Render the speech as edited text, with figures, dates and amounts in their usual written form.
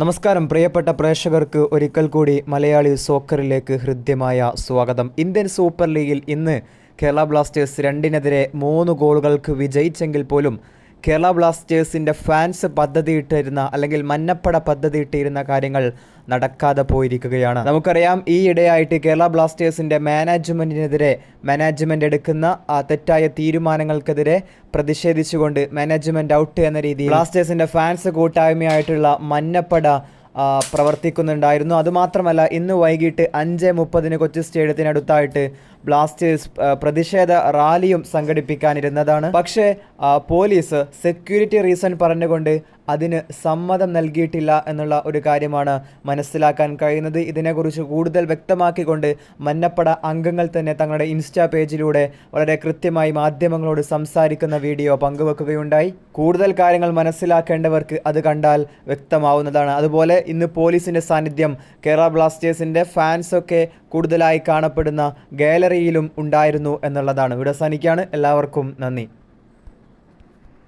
നമസ്കാരം പ്രിയപ്പെട്ട പ്രേക്ഷകർക്ക് ഒരിക്കൽ കൂടി മലയാളി സോക്കറിലേക്ക് ഹൃദ്യമായ സ്വാഗതം. ഇന്ത്യൻ സൂപ്പർ ലീഗിൽ ഇന്ന് കേരള ബ്ലാസ്റ്റേഴ്സ് 2-നെതിരെ 3 ഗോളുകൾക്ക് വിജയിച്ചെങ്കിൽ പോലും കേരള ബ്ലാസ്റ്റേഴ്സിൻ്റെ ഫാൻസ് പദ്ധതിയിട്ടിരുന്ന അല്ലെങ്കിൽ മന്നപ്പട പദ്ധതിയിട്ടിരുന്ന കാര്യങ്ങൾ നടക്കാതെ പോയിരിക്കുകയാണ്. നമുക്കറിയാം, ഈ ഇടയായിട്ട് കേരള ബ്ലാസ്റ്റേഴ്സിൻ്റെ മാനേജ്മെൻറ്റ് എടുക്കുന്ന തെറ്റായ തീരുമാനങ്ങൾക്കെതിരെ പ്രതിഷേധിച്ചുകൊണ്ട് മാനേജ്മെൻറ്റ് ഔട്ട് എന്ന രീതിയിൽ ബ്ലാസ്റ്റേഴ്സിൻ്റെ ഫാൻസ് കൂട്ടായ്മയായിട്ടുള്ള മന്നപ്പട പ്രവർത്തിക്കുന്നുണ്ടായിരുന്നു. അതുമാത്രമല്ല, ഇന്ന് വൈകിട്ട് 5:30 കൊച്ചി സ്റ്റേഡിയത്തിനടുത്തായിട്ട് ബ്ലാസ്റ്റേഴ്സ് പ്രതിഷേധ റാലിയും സംഘടിപ്പിക്കാനിരുന്നതാണ്. പക്ഷേ പോലീസ് സെക്യൂരിറ്റി റീസൺ പറഞ്ഞുകൊണ്ട് അതിന് സമ്മതം നൽകിയിട്ടില്ല എന്നുള്ള ഒരു കാര്യമാണ് മനസ്സിലാക്കാൻ കഴിയുന്നത്. ഇതിനെക്കുറിച്ച് കൂടുതൽ വ്യക്തമാക്കിക്കൊണ്ട് മന്നപ്പട അംഗങ്ങൾ തന്നെ തങ്ങളുടെ ഇൻസ്റ്റാ പേജിലൂടെ വളരെ കൃത്യമായി മാധ്യമങ്ങളോട് സംസാരിക്കുന്ന വീഡിയോ പങ്കുവെക്കുകയുണ്ടായി. കൂടുതൽ കാര്യങ്ങൾ മനസ്സിലാക്കേണ്ടവർക്ക് അത് കണ്ടാൽ വ്യക്തമാവുന്നതാണ്. അതുപോലെ ഇന്ന് പോലീസിൻ്റെ സാന്നിധ്യം കേരള ബ്ലാസ്റ്റേഴ്സിൻ്റെ ഫാൻസൊക്കെ കൂടുതലായി കാണപ്പെടുന്ന ഗാലറിയിലും ഉണ്ടായിരുന്നു എന്നുള്ളതാണ്. ഇവിടെ അവസാനിക്കുകയാണ്. എല്ലാവർക്കും നന്ദി.